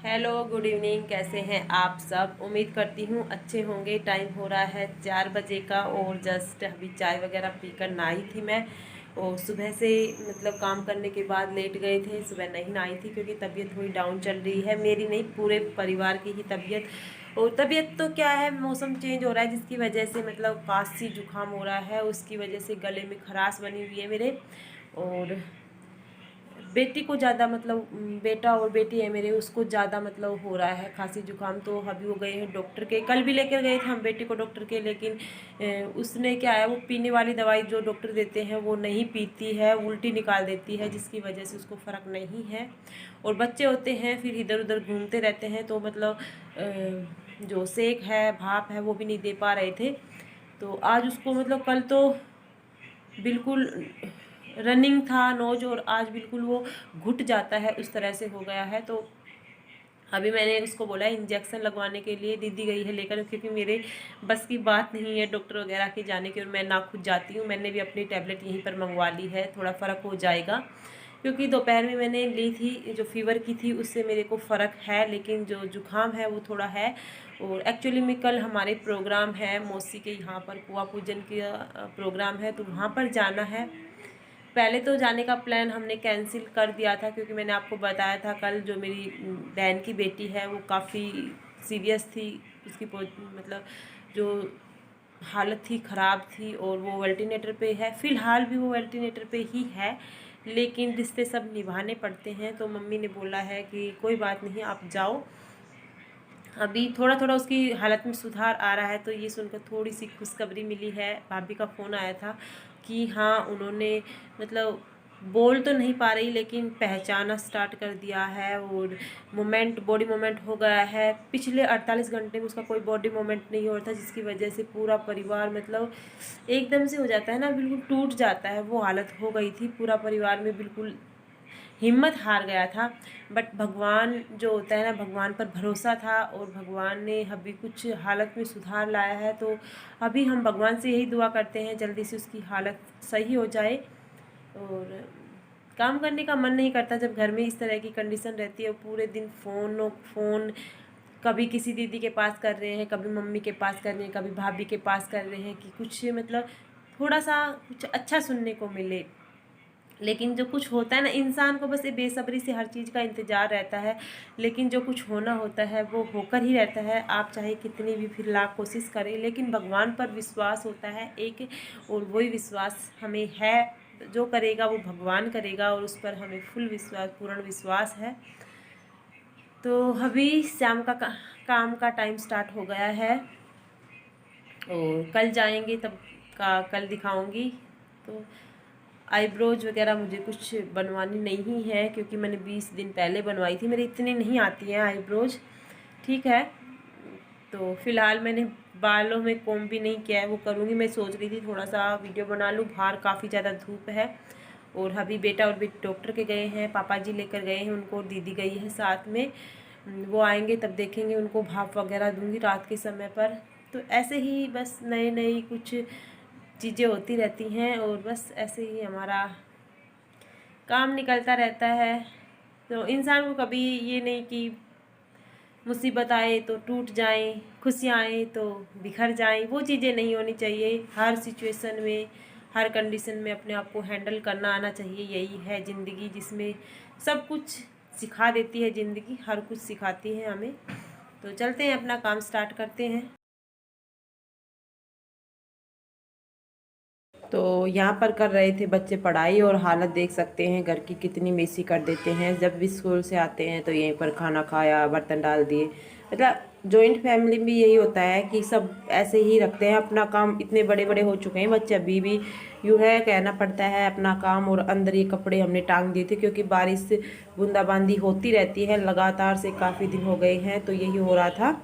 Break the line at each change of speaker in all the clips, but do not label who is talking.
Hello, good evening. कैसे हैं आप सब? उम्मीद करती हूँ अच्छे होंगे। टाइम हो रहा है 4 बजे का और जस्ट अभी चाय वगैरह पीकर नहाई थी मैं। और सुबह से मतलब काम करने के बाद लेट गए थे, सुबह नहीं नहाई थी क्योंकि तबीयत थोड़ी डाउन चल रही है। मेरी नहीं, पूरे परिवार की ही तबीयत। और तबीयत तो क्या है, मौसम चेंज हो रहा है जिसकी वजह से मतलब खांसी जुकाम हो रहा है, उसकी वजह से गले में खराश बनी हुई है मेरे। और बेटी को ज़्यादा मतलब बेटा और बेटी है मेरे, उसको ज़्यादा मतलब हो रहा है खांसी जुकाम। तो अभी वो गए हैं डॉक्टर के, कल भी लेकर गए थे हम बेटी को डॉक्टर के, लेकिन उसने क्या है, वो पीने वाली दवाई जो डॉक्टर देते हैं वो नहीं पीती है, उल्टी निकाल देती है, जिसकी वजह से उसको फ़र्क नहीं है। और बच्चे होते हैं फिर इधर उधर घूमते रहते हैं, तो मतलब जो सेक है, भाप है, वो भी नहीं दे पा रहे थे। तो आज उसको मतलब कल तो बिल्कुल रनिंग था नोज, और आज बिल्कुल वो घुट जाता है, उस तरह से हो गया है। तो अभी मैंने उसको बोला इंजेक्शन लगवाने के लिए, दीदी गई है लेकर, क्योंकि मेरे बस की बात नहीं है डॉक्टर वगैरह के जाने की, और मैं ना खुद जाती हूँ। मैंने भी अपनी टैबलेट यहीं पर मंगवा ली है, थोड़ा फ़र्क हो जाएगा। क्योंकि दोपहर में मैंने ली थी जो फीवर की थी, उससे मेरे को फ़र्क है, लेकिन जो जुकाम है वो थोड़ा है। और एक्चुअली में कल हमारे प्रोग्राम है मौसी के यहाँ पर, कुआ पूजन का प्रोग्राम है, तो वहाँ पर जाना है। पहले तो जाने का प्लान हमने कैंसिल कर दिया था, क्योंकि मैंने आपको बताया था कल जो मेरी बहन की बेटी है वो काफ़ी सीरियस थी, उसकी मतलब जो हालत थी ख़राब थी, और वो वेंटिलेटर पे है। फ़िलहाल भी वो वेंटिलेटर पे ही है, लेकिन रिश्ते सब निभाने पड़ते हैं। तो मम्मी ने बोला है कि कोई बात नहीं, आप जाओ। अभी थोड़ा थोड़ा उसकी हालत में सुधार आ रहा है। तो ये सुनकर थोड़ी सी खुशखबरी मिली है, भाभी का फ़ोन आया था कि हाँ, उन्होंने मतलब बोल तो नहीं पा रही, लेकिन पहचाना स्टार्ट कर दिया है, और मोमेंट, बॉडी मोमेंट हो गया है। पिछले 48 घंटे में उसका कोई बॉडी मोमेंट नहीं हो रहा था, जिसकी वजह से पूरा परिवार मतलब एकदम से हो जाता है ना, बिल्कुल टूट जाता है, वो हालत हो गई थी। पूरा परिवार में बिल्कुल हिम्मत हार गया था। बट भगवान जो होता है ना, भगवान पर भरोसा था, और भगवान ने अभी कुछ हालत में सुधार लाया है। तो अभी हम भगवान से यही दुआ करते हैं जल्दी से उसकी हालत सही हो जाए। और काम करने का मन नहीं करता जब घर में इस तरह की कंडीशन रहती है। पूरे दिन फ़ोन फ़ोन, कभी किसी दीदी के पास कर रहे हैं, कभी मम्मी के पास कर रहे हैं, कभी भाभी के पास कर रहे हैं, कि कुछ मतलब थोड़ा सा कुछ अच्छा सुनने को मिले। लेकिन जो कुछ होता है ना, इंसान को बस ये बेसब्री से हर चीज़ का इंतज़ार रहता है, लेकिन जो कुछ होना होता है वो होकर ही रहता है। आप चाहे कितनी भी फिर लाख कोशिश करें, लेकिन भगवान पर विश्वास होता है एक, और वही विश्वास हमें है। जो करेगा वो भगवान करेगा, और उस पर हमें फुल विश्वास, पूर्ण विश्वास है। तो अभी शाम का काम का टाइम स्टार्ट हो गया है, और कल जाएंगे तब का कल दिखाऊंगी। तो आईब्रोज वगैरह मुझे कुछ बनवानी नहीं है, क्योंकि मैंने 20 दिन पहले बनवाई थी, मेरी इतनी नहीं आती हैं आईब्रोज। ठीक है, तो फ़िलहाल मैंने बालों में कोम भी नहीं किया है, वो करूँगी। मैं सोच रही थी थोड़ा सा वीडियो बना लूँ, बाहर काफ़ी ज़्यादा धूप है। और अभी बेटा और बेटी डॉक्टर के गए हैं, पापा जी लेकर गए हैं उनको, और दीदी गई है साथ में। वो आएंगे तब देखेंगे, उनको भाप वगैरह दूंगी रात के समय पर। तो ऐसे ही बस नई नई कुछ चीज़ें होती रहती हैं, और बस ऐसे ही हमारा काम निकलता रहता है। तो इंसान को कभी ये नहीं कि मुसीबत आए तो टूट जाएं, खुशियाँ आए तो बिखर जाएं, वो चीज़ें नहीं होनी चाहिए। हर सिचुएशन में, हर कंडीशन में अपने आप को हैंडल करना आना चाहिए। यही है ज़िंदगी, जिसमें सब कुछ सिखा देती है ज़िंदगी, हर कुछ सिखाती है हमें। तो चलते हैं, अपना काम स्टार्ट करते हैं। तो यहाँ पर कर रहे थे बच्चे पढ़ाई, और हालत देख सकते हैं घर की कितनी मेसी कर देते हैं। जब भी स्कूल से आते हैं तो यहीं पर खाना खाया, बर्तन डाल दिए। मतलब जॉइंट फैमिली में यही होता है कि सब ऐसे ही रखते हैं अपना काम। इतने बड़े बड़े हो चुके हैं बच्चे, अभी भी यूँ है कहना पड़ता है अपना काम। और अंदर ये कपड़े हमने टांग दिए थे, क्योंकि बारिश बूंदाबांदी होती रहती है लगातार से, काफ़ी दिन हो गए हैं, तो यही हो रहा था।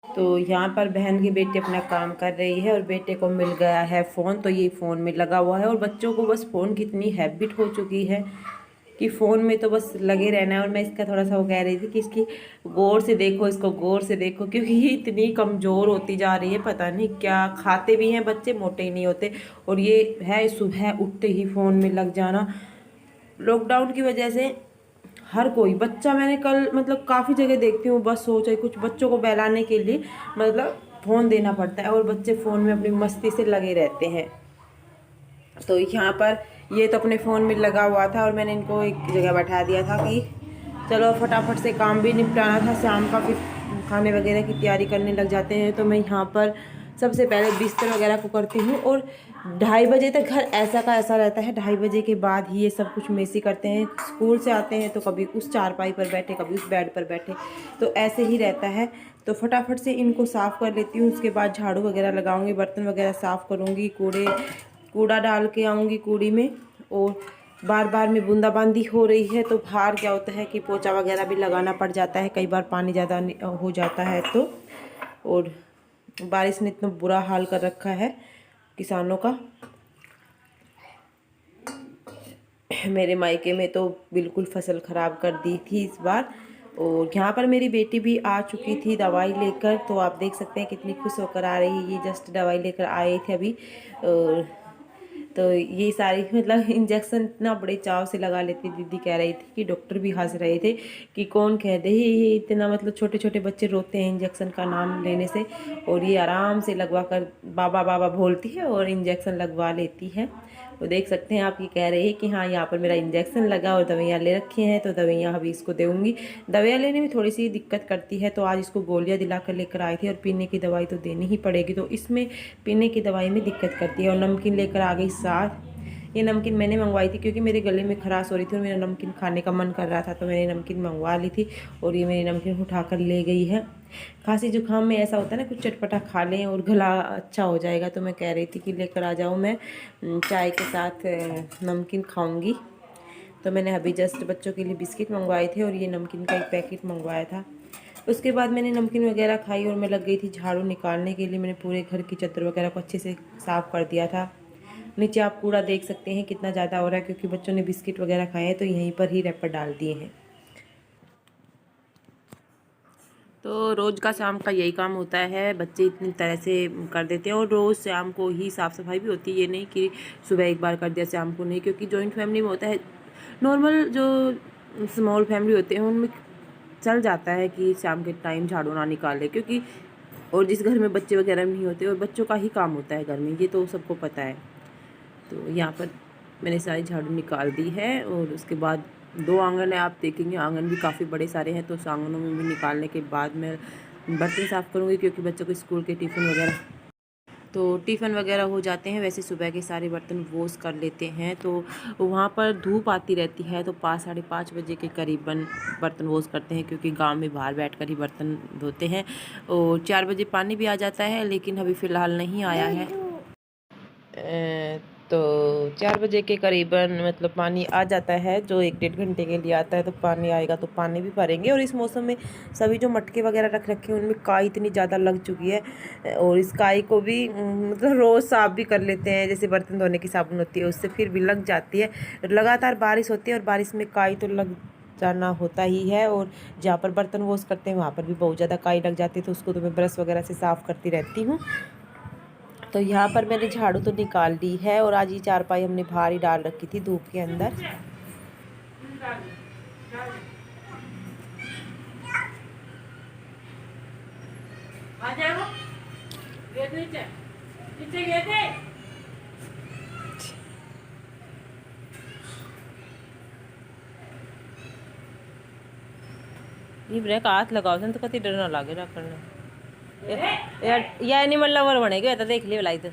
तो यहाँ पर बहन की बेटी अपना काम कर रही है, और बेटे को मिल गया है फ़ोन, तो ये फ़ोन में लगा हुआ है। और बच्चों को बस फ़ोन की इतनी हैबिट हो चुकी है कि फ़ोन में तो बस लगे रहना है। और मैं इसका थोड़ा सा वो कह रही थी कि इसकी गौर से देखो, इसको गौर से देखो, क्योंकि ये इतनी कमज़ोर होती जा रही है। पता नहीं क्या खाते भी हैं बच्चे, मोटे ही नहीं होते। और ये है सुबह उठते ही फ़ोन में लग जाना। लॉकडाउन की वजह से हर कोई बच्चा, मैंने कल मतलब काफ़ी जगह देखती हूँ, बस सोच है कुछ बच्चों को बहलाने के लिए मतलब फ़ोन देना पड़ता है और बच्चे फ़ोन में अपनी मस्ती से लगे रहते हैं। तो यहाँ पर ये तो अपने फ़ोन में लगा हुआ था और मैंने इनको एक जगह बैठा दिया था कि चलो फटाफट से काम भी निपटाना था शाम का, फिर खाने वगैरह की तैयारी करने लग जाते हैं। तो मैं यहाँ पर सबसे पहले बिस्तर वगैरह को करती हूँ और 2:30 बजे तक घर ऐसा का ऐसा रहता है। 2:30 बजे के बाद ही ये सब कुछ मेसी करते हैं। स्कूल से आते हैं तो कभी उस चारपाई पर बैठे, कभी उस बेड पर बैठे, तो ऐसे ही रहता है। तो फटाफट से इनको साफ़ कर लेती हूँ, उसके बाद झाड़ू वगैरह लगाऊंगी, बर्तन वगैरह साफ़ करूँगी, कूड़ा डाल के आऊँगी कूड़ी में। और बार बार में बूंदाबांदी हो रही है तो बाहर क्या होता है कि पोछा वगैरह भी लगाना पड़ जाता है, कई बार पानी ज़्यादा हो जाता है तो। और बारिश ने इतना बुरा हाल कर रखा है किसानों का। मेरे मायके में तो बिल्कुल फसल ख़राब कर दी थी इस बार। और यहाँ पर मेरी बेटी भी आ चुकी थी दवाई लेकर, तो आप देख सकते हैं कितनी खुश होकर आ रही है। ये जस्ट दवाई लेकर आए थे अभी। और तो ये सारी मतलब इंजेक्शन इतना बड़े चाव से लगा लेती, दीदी कह रही थी कि डॉक्टर भी हंस रहे थे कि कौन कह दे ये इतना, मतलब छोटे छोटे बच्चे रोते हैं इंजेक्शन का नाम लेने से, और ये आराम से लगवा कर बाबा बाबा बोलती है और इंजेक्शन लगवा लेती है। तो देख सकते हैं आप, ये कह रहे हैं कि हाँ यहाँ पर मेरा इंजेक्शन लगा और दवाइयाँ ले रखी हैं, तो दवाइयाँ अभी इसको दूँगी। दवाइयाँ लेने में थोड़ी सी दिक्कत करती है, तो आज इसको गोलियाँ दिला कर लेकर आई थी, और पीने की दवाई तो देनी ही पड़ेगी, तो इसमें पीने की दवाई में दिक्कत करती है। और नमकीन लेकर आ गई साथ। ये नमकीन मैंने मंगवाई थी क्योंकि मेरे गले में खराश हो रही थी और मेरा नमकीन खाने का मन कर रहा था, तो मैंने नमकीन मंगवा ली थी और ये मेरी नमकीन उठा कर ले गई है। खांसी जुकाम में ऐसा होता है ना, कुछ चटपटा खा लें और गला अच्छा हो जाएगा, तो मैं कह रही थी कि लेकर आ जाऊँ, मैं चाय के साथ नमकीन खाऊंगी। तो मैंने अभी जस्ट बच्चों के लिए बिस्किट मंगवाए थे और ये नमकीन का एक पैकेट मंगवाया था। उसके बाद मैंने नमकीन वगैरह खाई और मैं लग गई थी झाड़ू निकालने के लिए। मैंने पूरे घर की चद्दर वगैरह को अच्छे से साफ़ कर दिया था। नीचे आप कूड़ा देख सकते हैं कितना ज़्यादा हो रहा है, क्योंकि बच्चों ने बिस्किट वगैरह खाए हैं तो यहीं पर ही रैपर डाल दिए हैं। तो रोज़ का शाम का यही काम होता है, बच्चे इतनी तरह से कर देते हैं। और रोज़ शाम को ही साफ़ सफाई भी होती है, ये नहीं कि सुबह एक बार कर दिया शाम को नहीं, क्योंकि जॉइंट फैमिली में होता है। नॉर्मल जो स्मॉल फैमिली होते हैं उनमें चल जाता है कि शाम के टाइम झाड़ू ना निकाले, क्योंकि और जिस घर में बच्चे वगैरह नहीं होते और बच्चों का ही काम होता है घर में, ये तो सबको पता है। तो यहाँ पर मैंने सारी झाड़ू निकाल दी है। और उसके बाद 2 आंगन है, आप देखेंगे आंगन भी काफ़ी बड़े सारे हैं, तो उस आंगनों में भी निकालने के बाद मैं बर्तन साफ़ करूँगी, क्योंकि बच्चों को स्कूल के टिफ़िन वगैरह, तो टिफ़िन वगैरह हो जाते हैं। वैसे सुबह के सारे बर्तन वॉश कर लेते हैं, तो वहाँ पर धूप आती रहती है, तो 5 साढ़े 5 बजे के करीबन बर्तन वॉश करते हैं, क्योंकि गांव में बाहर बैठकर ही बर्तन धोते हैं। और 4 बजे पानी भी आ जाता है, लेकिन अभी फ़िलहाल नहीं आया है। तो 4 बजे के करीबन मतलब पानी आ जाता है, जो 1 डेढ़ घंटे के लिए आता है। तो पानी आएगा तो पानी भी भरेंगे। और इस मौसम में सभी जो मटके वगैरह रख रखे हैं उनमें काई इतनी ज़्यादा लग चुकी है, और इस काई को भी मतलब रोज़ साफ़ भी कर लेते हैं, जैसे बर्तन धोने की साबुन होती है उससे फिर भी लग जाती है। लगातार बारिश होती है और बारिश में काई तो लग जाना होता ही है। और जहाँ पर बर्तन वॉश करते हैं वहाँ पर भी बहुत ज़्यादा काई लग जाती है, तो उसको तो मैं ब्रश वगैरह से साफ़ करती रहती हूँ। तो यहाँ पर मैंने झाड़ू तो निकाल दी है, और आज ये चारपाई हमने बाहर ही डाल रखी थी धूप के अंदर। ये ब्रेक हाथ लगाओ तो कति डर ना लगे रखना यार, ये एनिमल लवर बनेगा तो देख लियो लाई, तो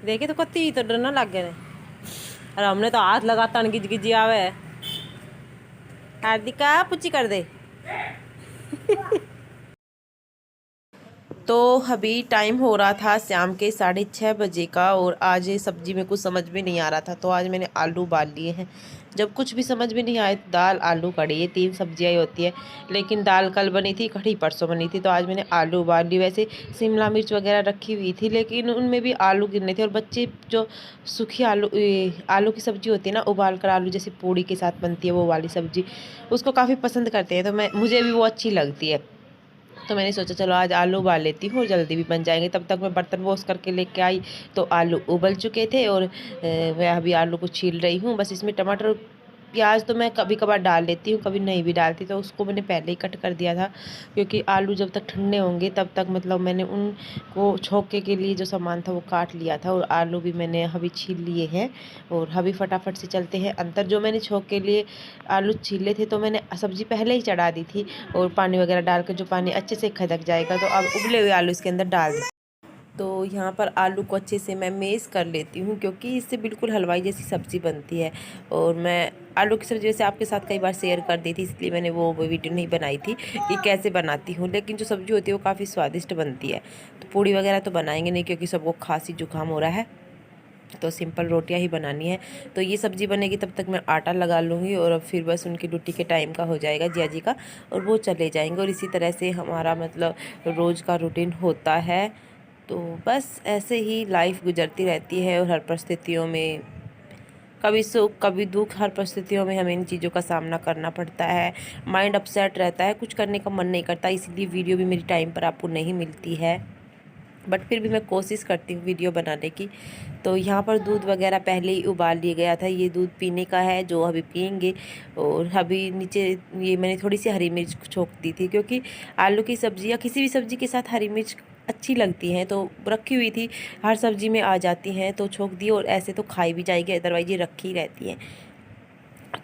देखे तो कति तो डर ना लग गए। अरे हमने तो हाथ लगाता गिज गिजी आवे। हार्दिका पुच्ची कर दे। तो अभी टाइम हो रहा था शाम के 6:30 बजे का, और आज सब्जी में कुछ समझ में नहीं आ रहा था, तो आज मैंने आलू उबाल लिए हैं। जब कुछ भी समझ में नहीं आए तो दाल आलू कढ़ी, ये 3 सब्जियाँ ही होती है। लेकिन दाल कल बनी थी, कढ़ी परसों बनी थी, तो आज मैंने आलू उबाल ली। वैसे शिमला मिर्च वगैरह रखी हुई थी, लेकिन उनमें भी आलू गिरने थे। और बच्चे जो सूखी आलू की सब्ज़ी होती है ना, उबाल कर आलू जैसे पूड़ी के साथ बनती है वो वाली सब्ज़ी, उसको काफ़ी पसंद करते हैं, तो मुझे भी वो अच्छी लगती है। तो मैंने सोचा चलो आज आलू उबाल लेती हूँ, जल्दी भी बन जाएंगे। तब तक मैं बर्तन वॉश करके लेके आई तो आलू उबल चुके थे, और मैं अभी आलू को छील रही हूँ। बस इसमें टमाटर प्याज तो मैं कभी कभार डाल लेती हूँ, कभी नहीं भी डालती, तो उसको मैंने पहले ही कट कर दिया था, क्योंकि आलू जब तक ठंडे होंगे तब तक मतलब मैंने उनको छौंके के लिए जो सामान था वो काट लिया था। और आलू भी मैंने अभी छील लिए हैं, और अभी फटाफट से चलते हैं अंदर। जो मैंने छौंक के लिए आलू छीले थे तो मैंने सब्ज़ी पहले ही चढ़ा दी थी, और पानी वगैरह डाल कर जो पानी अच्छे से खदक जाएगा तो अब उबले हुए आलू इसके अंदर डाल दी। तो यहाँ पर आलू को अच्छे से मैं मेश कर लेती हूँ, क्योंकि इससे बिल्कुल हलवाई जैसी सब्ज़ी बनती है। और मैं आलू की सब्ज़ी जैसे आपके साथ कई बार शेयर कर दी थी, इसलिए मैंने वो वीडियो नहीं बनाई थी कि कैसे बनाती हूँ, लेकिन जो सब्ज़ी होती है वो काफ़ी स्वादिष्ट बनती है। तो पूड़ी वगैरह तो बनाएंगे नहीं, क्योंकि सबको खांसी जुकाम हो रहा है, तो सिंपल रोटियां ही बनानी है। तो ये सब्ज़ी बनेगी तब तक मैं आटा लगा लूँगी, और अब फिर बस उनकी ड्यूटी के टाइम का हो जाएगा जिया जी का, और वो चले जाएंगे। और इसी तरह से हमारा मतलब रोज़ का रूटीन होता है। तो बस ऐसे ही लाइफ गुजरती रहती है, और हर परिस्थितियों में कभी सुख कभी दुख, हर परिस्थितियों में हमें इन चीज़ों का सामना करना पड़ता है। माइंड अपसेट रहता है, कुछ करने का मन नहीं करता, इसलिए वीडियो भी मेरी टाइम पर आपको नहीं मिलती है, बट फिर भी मैं कोशिश करती हूँ वीडियो बनाने की। तो यहाँ पर दूध वगैरह पहले ही उबाल लिया गया था, ये दूध पीने का है जो अभी पियेंगे। और अभी नीचे ये मैंने थोड़ी सी हरी मिर्च छोंक दी थी, क्योंकि आलू की सब्ज़ी या किसी भी सब्ज़ी के साथ हरी मिर्च अच्छी लगती हैं, तो रखी हुई थी, हर सब्ज़ी में आ जाती हैं तो छोंक दी। और ऐसे तो खाई भी जाएगी, अदरवाइज ये रखी ही रहती हैं।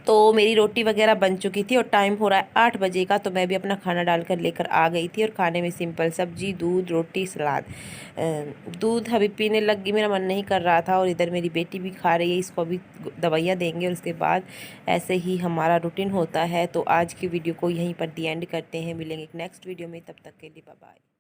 तो मेरी रोटी वगैरह बन चुकी थी, और टाइम हो रहा है 8 बजे का, तो मैं भी अपना खाना डालकर लेकर आ गई थी। और खाने में सिंपल सब्जी, दूध, रोटी, सलाद। दूध अभी पीने लग गई, मेरा मन नहीं कर रहा था, और इधर मेरी बेटी भी खा रही है, इसको अभी दवाइयाँ देंगे, और उसके बाद ऐसे ही हमारा रूटीन होता है। तो आज की वीडियो को यहीं पर दी एंड करते हैं, मिलेंगे एक नेक्स्ट वीडियो में, तब तक के लिए बाय बाय।